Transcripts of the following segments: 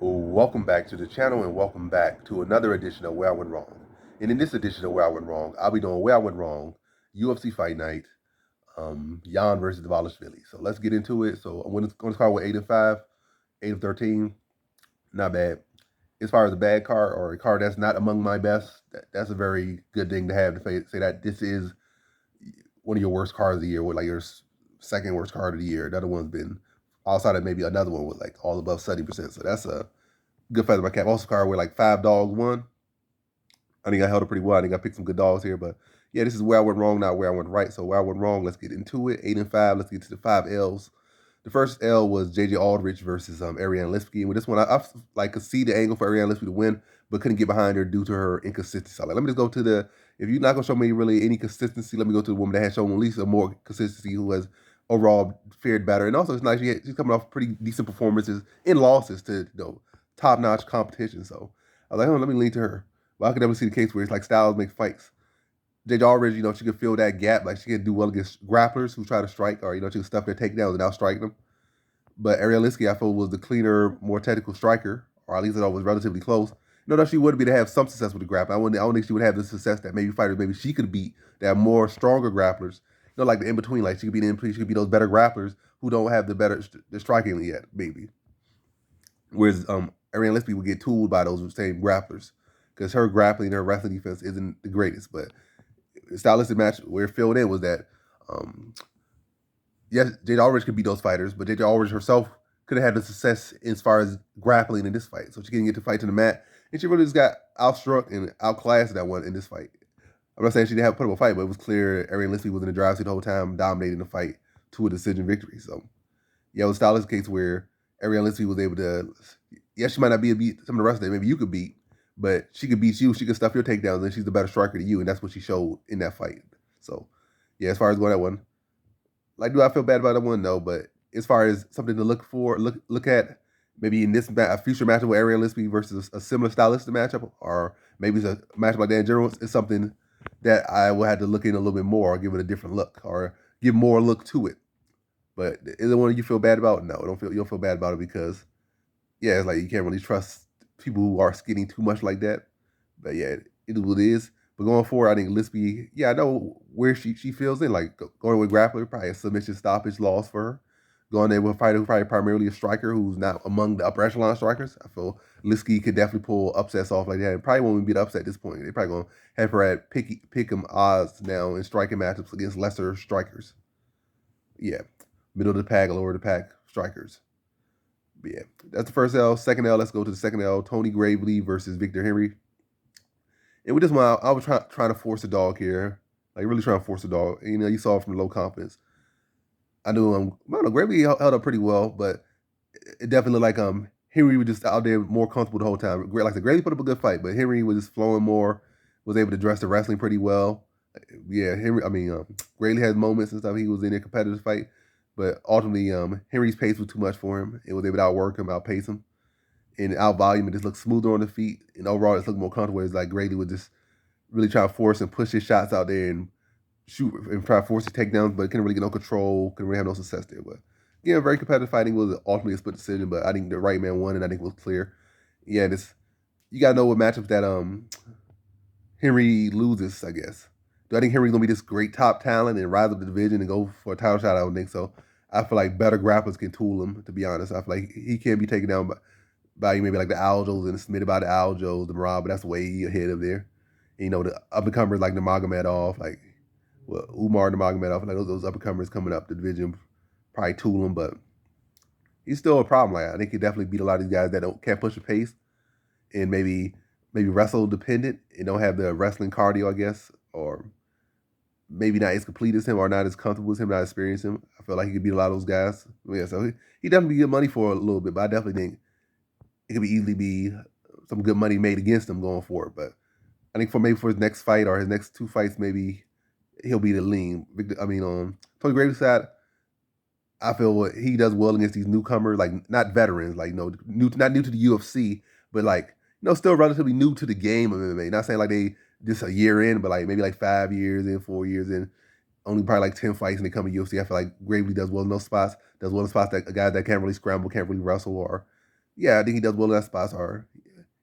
Welcome back to the channel and welcome back to another edition of Where I Went Wrong. And in this edition of Where I Went Wrong, I'll be doing Where I Went Wrong, UFC Fight Night, Jan versus Dvalishvili. So let's get into it. So I'm going to start with 8-5, 8-13. Not bad. As far as a bad card or a card that's not among my best, that's a very good thing to have to say that this is one of your worst cards of the year, with like your second worst card of the year. Another one's been outside of maybe another one with like all above 70%. So that's a good feather in my cap. Also, card where like 5 dogs won. I think I held it pretty well. I think I picked some good dogs here, but yeah, this is where I went wrong, not where I went right. So where I went wrong, let's get into it. 8-5. Let's get to the 5 L's. The first L was JJ Aldrich versus Ariane Lipski. And with this one, I like could see the angle for Ariane Lipski to win, but couldn't get behind her due to her inconsistency. So, like, let me just go to the, if you're not gonna show me really any consistency, let me go to the woman that has shown at least a more consistency, who has overall fared better. And also, it's nice she's coming off pretty decent performances in losses to top-notch competition. So I was like, oh, let me lean to her. But I could definitely see the case where it's like styles make fights. JJ Aldrich, she could fill that gap. Like, she could do well against grapplers who try to strike, or, she could stuff their takedowns and outstrike them. But Ariel Lipski, I feel, was the cleaner, more technical striker, or at least it was relatively close. That she would be to have some success with the grappling. I don't think she would have the success that maybe fighters maybe she could beat that are more stronger grapplers. Like the in between, like she could be the in between, she could be those better grapplers who don't have the striking yet, maybe. Whereas Ariane Lipski would get tooled by those same grapplers because her grappling, her wrestling defense isn't the greatest. But the stylistic match where it filled in was that yes, Jade Aldrich could beat those fighters, but Jade Aldrich herself could have had the success as far as grappling in this fight. So she didn't get to fight to the mat, and she really just got outstruck and outclassed that one in this fight. I'm not saying she didn't have a put up a fight, but it was clear Ariane Lipski was in the driver's seat the whole time, dominating the fight to a decision victory. So yeah, it was a stylistic case where Ariane Lipski was able to, yes, she might not be able to beat some of the rest of them, maybe you could beat, but she could beat you, she could stuff your takedowns, and she's the better striker than you, and that's what she showed in that fight. So yeah, as far as going that one, like, do I feel bad about that one? No, but as far as something to look at, maybe in this a future matchup with Ariane Lipski versus a similar stylistic matchup, or maybe it's a matchup like that in general, it's something that I will have to look in a little bit more, or give it a different look, or give more look to it. But is it one you feel bad about? No, you don't feel bad about it because, yeah, it's like you can't really trust people who are skinny too much like that. But yeah, it is what it is. But going forward, I think Lipski, yeah, I know where she feels in. Like going with grappler, probably a submission stoppage loss for her. Going there with a fighter who probably primarily a striker who's not among the upper echelon strikers. I feel Lipski could definitely pull upsets off like that. And probably won't even be the upset at this point. They're probably gonna have her at pick 'em odds now in striking matchups against lesser strikers. Yeah, middle of the pack, lower of the pack strikers. But yeah, that's the first L. Second L, let's go to the second L. Tony Gravely versus Victor Henry. And with this one, I was trying to force a dog here, like really trying to force a dog. You saw it from low confidence. I knew I don't know, Gravely held up pretty well, but it definitely looked like Henry was just out there more comfortable the whole time. Like the Gravely put up a good fight, but Henry was just flowing more, was able to address the wrestling pretty well. Yeah, Gravely had moments and stuff. He was in a competitive fight, but ultimately, Henry's pace was too much for him. It was able to outwork him, outpace him, and out volume. It just looked smoother on the feet, and overall, it looked more comfortable. It's like Gravely would just really try to force and push his shots out there and shoot and try to force his takedowns, but couldn't really get no control, couldn't really have no success there. But yeah, very competitive fighting. Was ultimately a split decision, but I think the right man won, and I think it was clear. Yeah, you gotta know what matchups that Henry loses, I guess. Do I think Henry's gonna be this great top talent and rise up the division and go for a title shot? I don't think so. I feel like better grapplers can tool him, to be honest. I feel like he can't be taken down by maybe like the Aljos and submitted by the Aljos, the Marab, but that's way ahead of there. The up-and-comers like Nurmagomedov, like Umar Nurmagomedov, like those up-and-comers coming up the division, probably tool him, but he's still a problem. Like, I think he definitely beat a lot of these guys that can't push the pace and maybe wrestle dependent and don't have the wrestling cardio, I guess, or maybe not as complete as him or not as comfortable as him, not experienced him. I feel like he could beat a lot of those guys. Yeah, so he definitely get money for a little bit, but I definitely think it could easily be some good money made against him going forward. But I think for his next fight or his next 2 fights, maybe he'll be the lean. On Tony Gravely's side, I feel he does well against these newcomers, like not veterans, like not new to the UFC, but like still relatively new to the game of MMA. Not saying like they just a year in, but like maybe like 5 years in, 4 years in, only probably like 10 fights and they come to UFC. I feel like Gravely does well in those spots. Does well in spots that a guy that can't really scramble, can't really wrestle, or yeah, I think he does well in that spot. So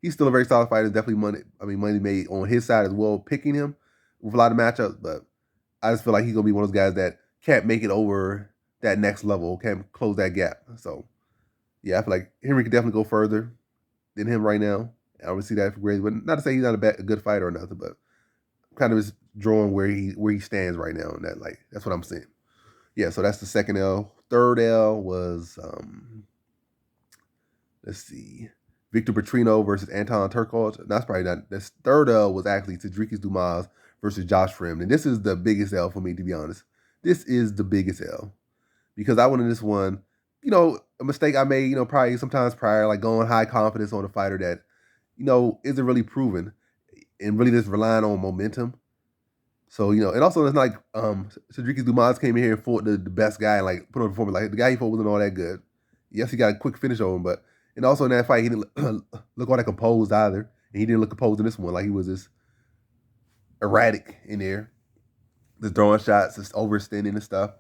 he's still a very solid fighter. Definitely money. I mean, money made on his side as well, picking him with a lot of matchups. But I just feel like he's gonna be one of those guys that can't make it over that next level, can't close that gap. So yeah, I feel like Henry could definitely go further than him right now. I would see that for Gracie, but not to say he's not a good fighter or nothing, but kind of is drawing where he stands right now, and that's what I'm saying. Yeah, so that's the second L. Third L was let's see, Victor Petrino versus Anton Turkov. That's probably not. This third L was actually Tadrikis Dumas versus Josh Frim, and this is the biggest L for me, to be honest. This is the biggest L because I wanted this one. A mistake I made. Probably sometimes prior, like going high confidence on a fighter that isn't really proven and really just relying on momentum. So, and also it's not like Cedric Dumas came in here and fought the best guy and like put on a performance. Like the guy he fought wasn't all that good. Yes, he got a quick finish on him, but and also in that fight he didn't look all that composed either. And he didn't look composed in this one. Like he was just erratic in there. Just throwing shots, just overextending and stuff.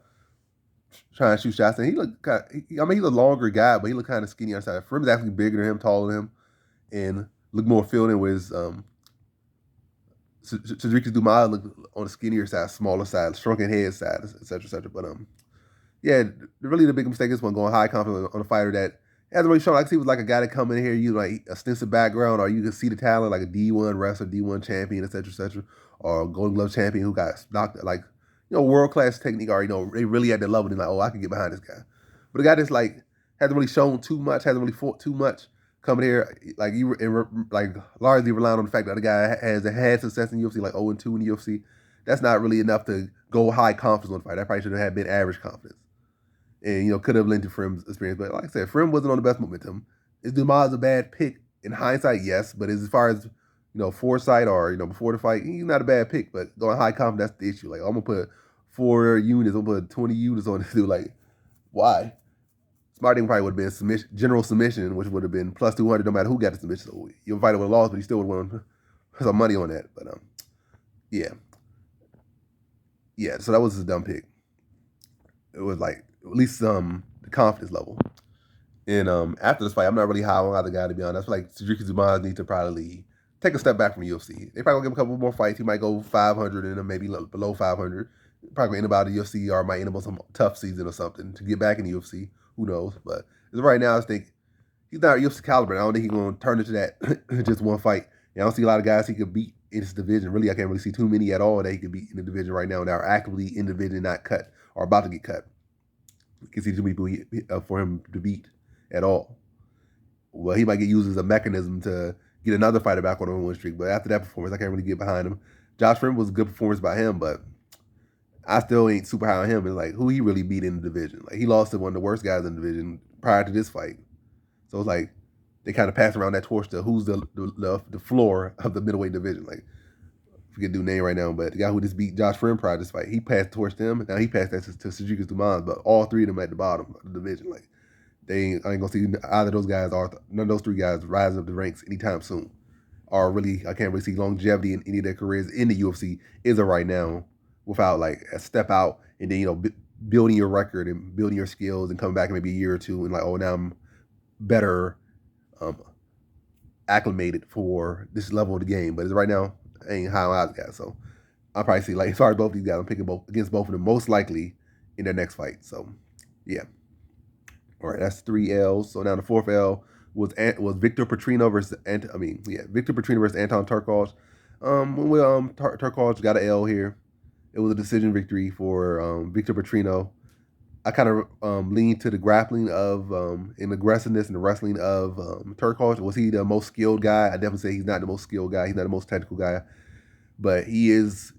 Trying to shoot shots. And he looked he's a longer guy, but he looked kind of skinny outside. Frim's actually bigger than him, taller than him, and looked more filled with his Cedric Dumas looked on the skinnier side, smaller side, shrunken head side, etc., etc. But yeah, really the big mistake is one going high confidence on a fighter that hasn't really shown. Like he was like a guy that come in here, you like extensive background, or you can see the talent, like a D1 wrestler, D1 champion, etc., etc., or a Golden Glove champion who got knocked like world class technique, or they really at the level. And like, oh, I can get behind this guy. But a guy that's like hasn't really shown too much, hasn't really fought too much. Coming here, like you like largely relying on the fact that the guy has had success in UFC, like 0-2 in the UFC. That's not really enough to go high confidence on the fight. That probably should have been average confidence, and could have lent to Frim's experience. But like I said, Frim wasn't on the best momentum. Is Dumas a bad pick in hindsight? Yes, but as far as foresight or before the fight, he's not a bad pick. But going high confidence, that's the issue. Like I'm gonna put 4 units, I'm gonna put 20 units on this dude. Like why? Smart thing probably would have been general submission, which would have been plus 200 no matter who got the submission. So your fighter would have lost, but he still would have won some money on that. But yeah, yeah. So that was a dumb pick. It was like at least the confidence level. And after this fight, I'm not really high on either guy, to be honest. I feel like Cedric Dumas needs to probably take a step back from UFC. They probably gonna give him a couple more fights. He might go 500 and then maybe below 500. Probably end about the UFC or might end up on some tough season or something to get back in the UFC. Who knows? But as right now, I think he's not UFC caliber. I don't think he's going to turn into that just one fight. I don't see a lot of guys he could beat in this division. Really, I can't really see too many at all that he could beat in the division right now that are actively in the division, not cut or about to get cut. You can see too many people for him to beat at all. Well, he might get used as a mechanism to get another fighter back on a win streak. But after that performance, I can't really get behind him. Josh Frim was a good performance by him, but I still ain't super high on him. It's like who he really beat in the division. Like he lost to one of the worst guys in the division prior to this fight. So it's like they kind of pass around that torch to who's the floor of the middleweight division. Like I forget the name right now, but the guy who just beat Josh Frim prior to this fight, he passed the torch to him. Now he passed that to Cedric Dumas, but all three of them at the bottom of the division. Like I ain't gonna see either of those guys or none of those three guys rising up the ranks anytime soon. Or really, I can't really see longevity in any of their careers in the UFC is a right now without like a step out and then building your record and building your skills and coming back in maybe a year or two and like, oh, now I'm better acclimated for this level of the game. But right now, I ain't high on either guy. So I'll probably see, like, as far as both these guys, I'm picking both against both of them most likely in their next fight. So yeah. All right, that's 3 L's. So now the fourth L was Victor Petrino versus Victor Petrino versus Anton Turkov. Turkov got an L here. It was a decision victory for Victor Petrino. I kind of leaned to the grappling of and aggressiveness and the wrestling of Turkov. Was he the most skilled guy? I definitely say he's not the most skilled guy. He's not the most technical guy, but he's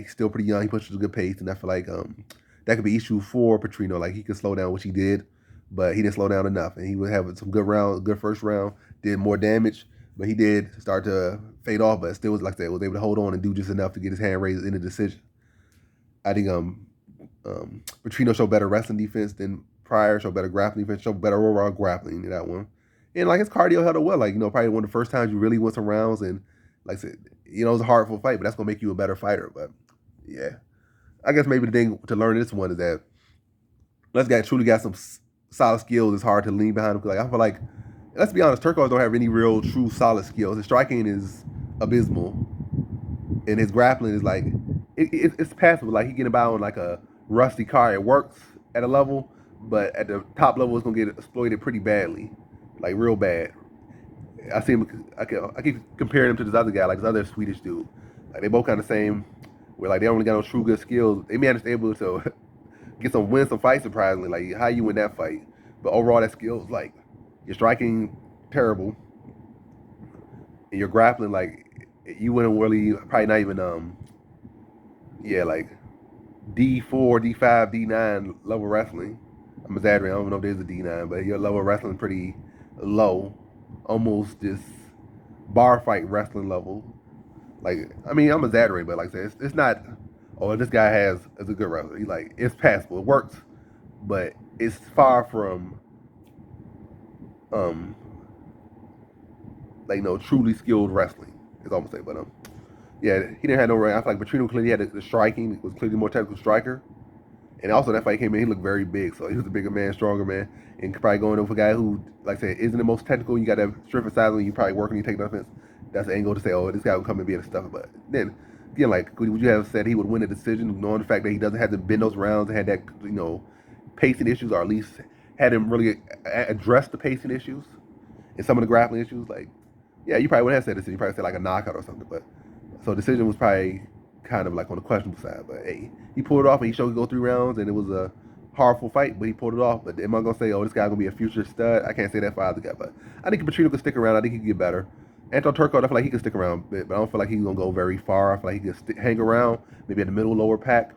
still pretty young. He pushes a good pace, and I feel like that could be issue for Petrino. Like he could slow down, which he did, but he didn't slow down enough, and he would have some good first round, did more damage, but he did start to fade off, but still was like that, was able to hold on and do just enough to get his hand raised in the decision. I think Petrino showed better wrestling defense than prior, showed better grappling defense, showed better overall grappling in that one. And like his cardio held up well. Like, probably one of the first times you really went some rounds and like I said, it was a hard fight, but that's gonna make you a better fighter. But yeah. I guess maybe the thing to learn this one is that truly got some solid skills. It's hard to lean behind him. Like I feel like let's be honest, Turkov don't have any real true solid skills. His striking is abysmal, and his grappling is like it's passable. Like he getting by on like a rusty car. It works at a level, but at the top level, it's gonna get exploited pretty badly, like real bad. I see him. I keep comparing him to this other guy, like this other Swedish dude. Like they both kind of the same. Where like they don't really got no true good skills. They managed to able to get win some fights surprisingly. Like how you win that fight, but overall that skills like your striking terrible, and your grappling like you wouldn't really probably not even yeah like D4, D5, D9 level wrestling. I'm exaggerating. I don't know if there's a D9, but your level of wrestling pretty low, almost this bar fight wrestling level. Like, I mean, I'm exaggerating, but like I said, it's not. Oh, this guy is a good wrestler. He like it's passable. It works, but it's far from um like no truly skilled wrestling. It's almost say, but yeah, he didn't have no range. I feel like Petrino clearly had the striking. He was clearly the more technical striker. And also that fight came in, he looked very big, so he was a bigger man, stronger man, and probably going over a guy who, like I said, isn't the most technical. You got to have strength and size when you probably work when you take offense. That's the angle to say, oh, this guy will come and be able to stuff it. But then again, like would you have said he would win a decision, knowing the fact that he doesn't have to bend those rounds and had that pacing issues, or at least had him really address the pacing issues and some of the grappling issues? Like, yeah, you probably would have said decision. You probably said like a knockout or something. But so decision was probably kind of like on the questionable side. But hey, he pulled it off, and he showed he go 3 rounds, and it was a horrible fight, but he pulled it off. But am I gonna say, oh, this guy's gonna be a future stud? I can't say that for either guy. But I think Petrino could stick around. I think he could get better. Anton Turco, I feel like he could stick around a bit, but I don't feel like he's gonna go very far. I feel like he could hang around, maybe at the middle lower pack.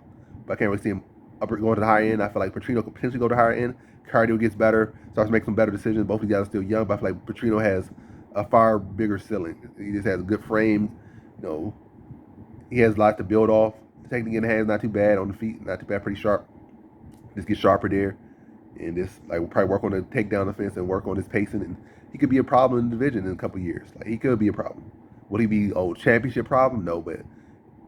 But I can't really see him going to the higher end. I feel like Petrino could potentially go to the higher end. Cardio gets better, starts to make some better decisions. Both of these guys are still young, but I feel like Petrino has a far bigger ceiling. He just has a good frame. He has a lot to build off. The technique in the hands not too bad. On the feet, not too bad. Pretty sharp. Just get sharper there, and just like we'll probably work on the takedown offense and work on his pacing. And he could be a problem in the division in a couple of years. Like he could be a problem. Will he be championship problem? No, but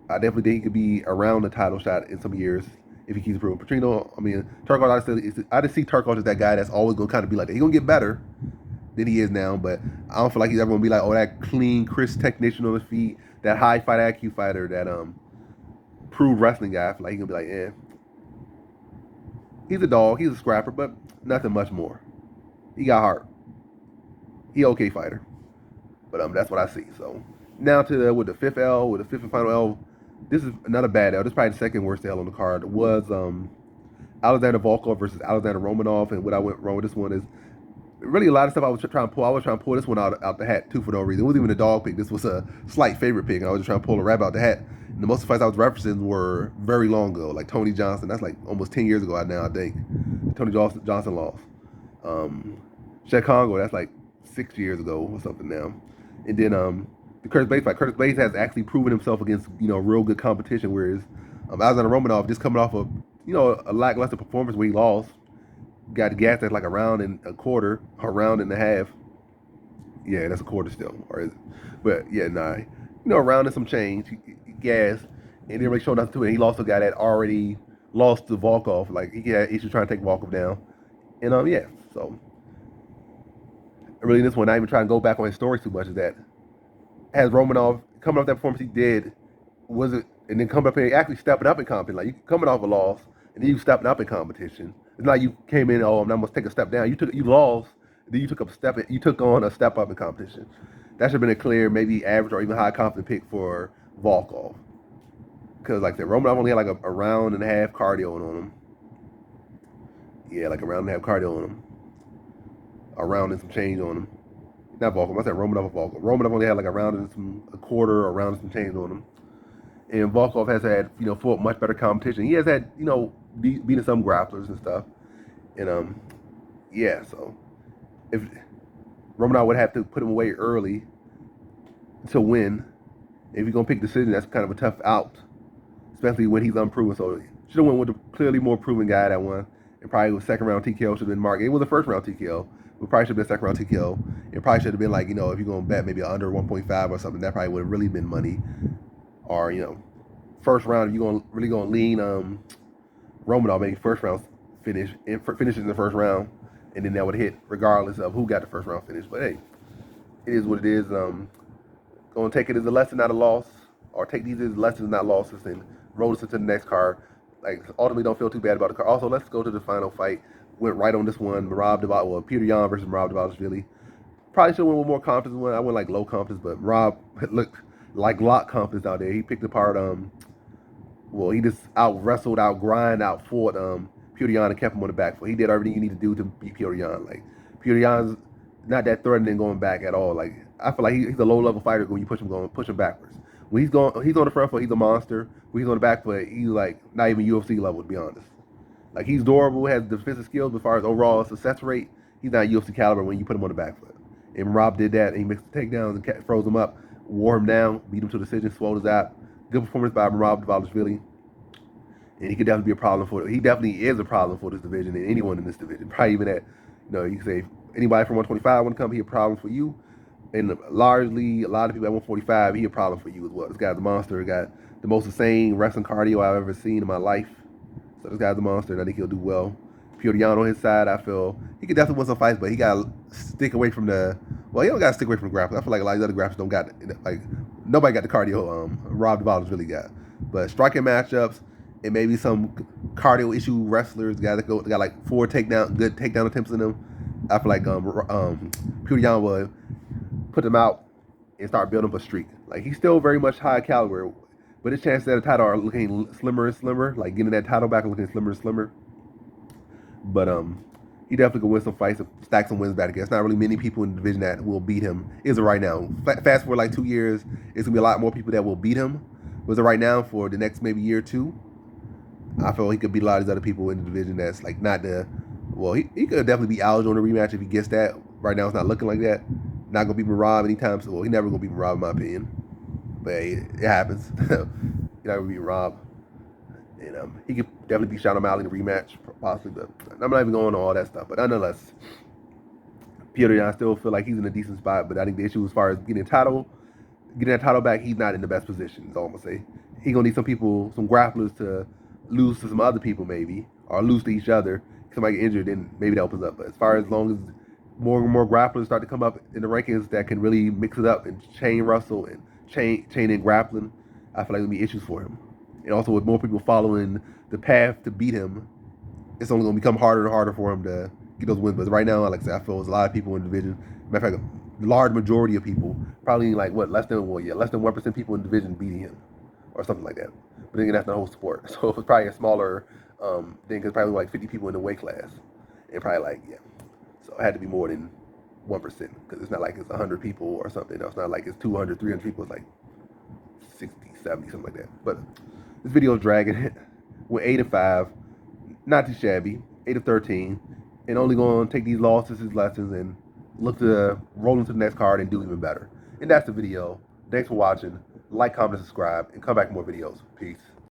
I definitely think he could be around the title shot in some years if he keeps improving. Petrino, I mean, Turco, I just see Turco as that guy that's always gonna kind of be like that. He's gonna get better than he is now, but I don't feel like he's ever gonna be like, that clean, crisp technician on his feet, that high fight IQ fighter, that proved wrestling guy. I feel like he's gonna be like, he's a dog, he's a scrapper, but nothing much more. He got heart. He okay fighter, but that's what I see. So now to with the fifth and final L. This is another bad L. This is probably the second worst L on the card. It was Alexander Volkov versus Alexander Romanov, and what I went wrong with this one is really a lot of stuff I was trying to pull. I was trying to pull this one out the hat too for no reason. It wasn't even a dog pick. This was a slight favorite pick. And I was just trying to pull a rabbit out the hat. And the most of the fights I was referencing were very long ago, like Tony Johnson. That's like almost 10 years ago now, I think. Tony Johnson lost. Shaq Congo, that's like 6 years ago or something now. And then the Curtis Blades fight. Curtis Blades has actually proven himself against real good competition, whereas Alexander Romanov just coming off of a lackluster performance where he lost. Got gassed at like a round and a quarter, a round and a half. Yeah, that's a quarter still. But yeah, a round and some change. He gassed and didn't really show nothing to it. He lost to a guy that already lost to Volkov. Like he had issues trying to take Volkov down. And yeah, so really this one, not even trying to go back on his story too much, is that as Romanov coming off that performance he did, and then coming up here actually stepping up in competition. Like you coming off a loss and then you stepping up in competition. It's not like you came in, I'm gonna take a step down. You lost, then you took on a step up in competition. That should have been a clear, maybe average or even high confident pick for Volkov. Because like I said, Romanov only had like a round and a half cardio on him. Yeah, like a round and a half cardio on him. A round and some change on him. Not Volkov, I said Romanov or Volkov. Romanov only had like a round and a quarter, a round and some change on him. And Volkov has had, fought much better competition. He has had, beating some grapplers and stuff. And yeah, so if Romanov would have to put him away early to win, if you're gonna pick decision, that's kind of a tough out, especially when he's unproven. So should have went with the clearly more proven guy that won, and probably was second round TKO should have been Mark. It was a first round TKO. We probably should have been second round TKO. It probably should have been like, if you're gonna bet maybe under 1.5 or something, that probably would have really been money. Or first round, if you're really gonna lean Romanov, maybe first round finishes in the first round. and then that would hit regardless of who got the first round finish. But hey, it is what it is. Gonna take it as a lesson, not a loss, or take these as lessons, not losses, and roll us into the next card. Like, ultimately, don't feel too bad about the card. Also, let's go to the final fight. Went right on this one. Peter Yan versus Merab Dvalishvili. Probably should have went with more confidence. I went like low confidence, but Merab looked like lot confidence out there. He picked apart. He just out wrestled, out grind, out fought Peter Yan and kept him on the back foot. He did everything you need to do to beat Peter Yan. Like, Peter Yan's not that threatening going back at all. Like, I feel like he's a low level fighter when you push him backwards. When he's on the front foot, he's a monster. When he's on the back foot, he's like not even UFC level, to be honest. Like, he's durable, has defensive skills, but as far as overall success rate, he's not UFC caliber when you put him on the back foot. And Rob did that, and he mixed the takedowns and froze him up, wore him down, beat him to a decision, swallowed his app. Good performance by Merab Dvalishvili. And he could definitely be a problem for it. He definitely is a problem for this division and anyone in this division. Probably even at, you can say anybody from 125 want to come, he a problem for you. And largely, a lot of people at 145, he a problem for you as well. This guy's a monster. He got the most insane wrestling cardio I've ever seen in my life. So this guy's a monster, and I think he'll do well. Peter Yan on his side, I feel he could definitely win some fights, but he got to stick away from he don't got to stick away from the grappling. I feel like a lot of these other grapplers don't got, like, nobody got the cardio Rob Dvalishvili really got. But striking matchups, and maybe some cardio issue wrestlers got like 4 good takedown attempts in them. I feel like Peter Yan would put them out and start building up a streak. Like, he's still very much high caliber, but his chances at a title are looking slimmer and slimmer. Like, getting that title back and looking slimmer and slimmer. But he definitely can win some fights, stack some wins back again. There's not really many people in the division that will beat him. Is it right now? Fast forward like 2 years, it's gonna be a lot more people that will beat him. Was it right now for the next maybe year or two? I feel he could beat a lot of these other people in the division that's like not the. Well, he could definitely be eligible in the rematch if he gets that. Right now, it's not looking like that. Not gonna beat Merab anytime soon. Well, he never gonna beat Merab in my opinion. But hey, it happens. He not gonna beat Merab. And he could definitely beat Sean O'Malley in the rematch, possibly. But I'm not even going on all that stuff. But nonetheless, Peter Yan still feel like he's in a decent spot. But I think the issue as far as getting that title back, he's not in the best position. Is all I'm gonna say. He's gonna need some people, some grapplers to lose to some other people maybe, or lose to each other. Somebody get injured, then maybe that opens up. But as long as more and more grapplers start to come up in the rankings that can really mix it up and chain wrestle and chain in grappling, I feel like there'll be issues for him. And also with more people following the path to beat him, it's only going to become harder and harder for him to get those wins. But right now, like I said, I feel there's a lot of people in the division. Matter of fact, a large majority of people, probably like less than 1% people in the division beating him, or something like that. But then that's the whole sport. So if it's probably a smaller thing, because probably like 50 people in the weight class, and probably so it had to be more than 1%, because it's not like it's 100 people or something. No, it's not like it's 200, 300 people. It's like 60, 70, something like that. But this video is dragging. We're 8-5, not too shabby. 8-13, and only going to take these losses as lessons and look to roll into the next card and do even better. And that's the video. Thanks for watching. Like, comment, subscribe, and come back for more videos. Peace.